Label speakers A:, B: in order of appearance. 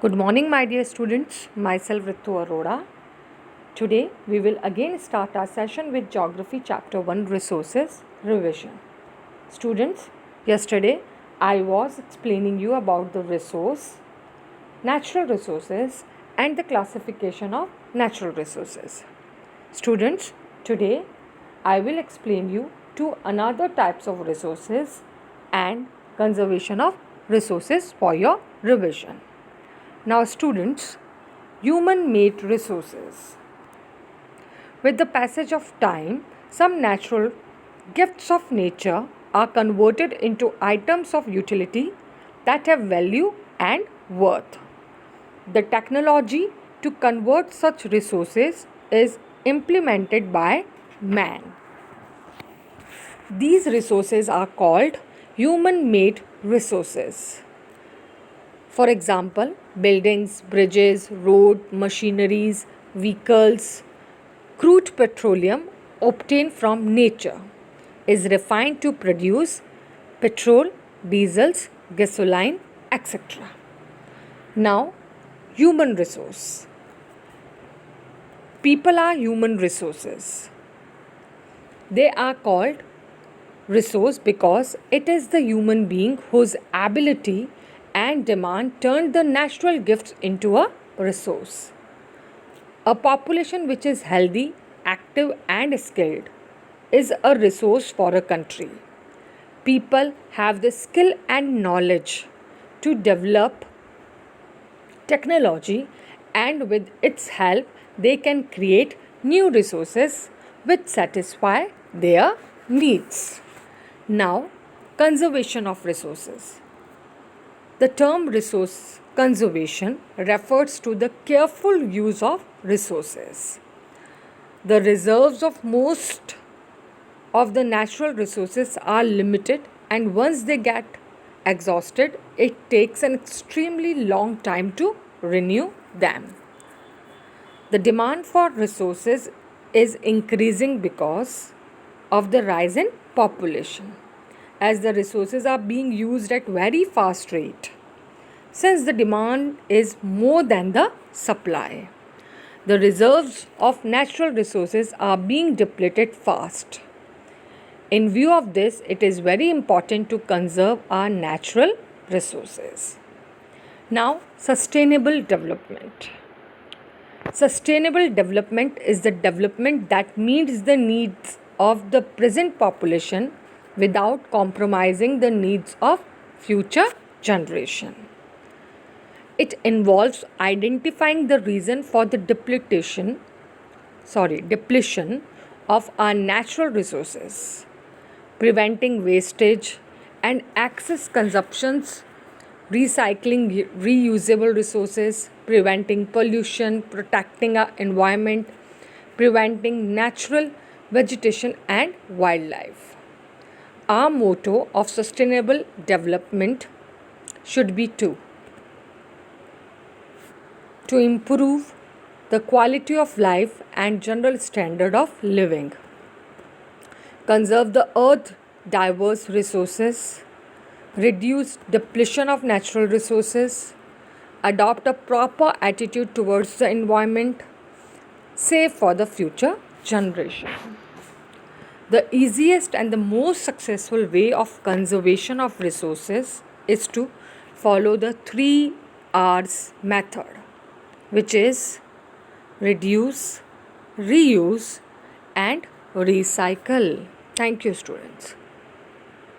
A: Good morning, my dear students. Myself Ritu Arora. Today we will again start our session with Geography Chapter 1 Resources Revision. Students, yesterday I was explaining you about the natural resources and the classification of natural resources. Students, today I will explain you two another types of resources and conservation of resources for your revision. Now students, human-made resources. With the passage of time, some natural gifts of nature are converted into items of utility that have value and worth. The technology to convert such resources is implemented by man. These resources are called human-made resources. For example, buildings, bridges, road, machineries, vehicles, crude petroleum obtained from nature is refined to produce petrol, diesels, gasoline, etc. Now, human resource. People are human resources. They are called resource because it is the human being whose ability and demand turned the natural gifts into a resource. A population which is healthy, active and skilled is a resource for a country. People have the skill and knowledge to develop technology, and with its help they can create new resources which satisfy their needs. Now, conservation of resources. The term resource conservation refers to the careful use of resources. The reserves of most of the natural resources are limited, and once they get exhausted, it takes an extremely long time to renew them. The demand for resources is increasing because of the rise in population, as the resources are being used at very fast rate. Since the demand is more than the supply, the reserves of natural resources are being depleted fast. In view of this, it is very important to conserve our natural resources. Now, sustainable development. Sustainable development is the development that meets the needs of the present population without compromising the needs of future generation. It involves identifying the reason for the depletion of our natural resources, preventing wastage and excess consumptions, recycling reusable resources, preventing pollution, protecting our environment, preventing natural vegetation and wildlife. Our motto of sustainable development should be to improve the quality of life and general standard of living, conserve the earth's diverse resources, reduce depletion of natural resources, adopt a proper attitude towards the environment, save for the future generation. The easiest and the most successful way of conservation of resources is to follow the 3 R's method, which is reduce, reuse and recycle. Thank you, students.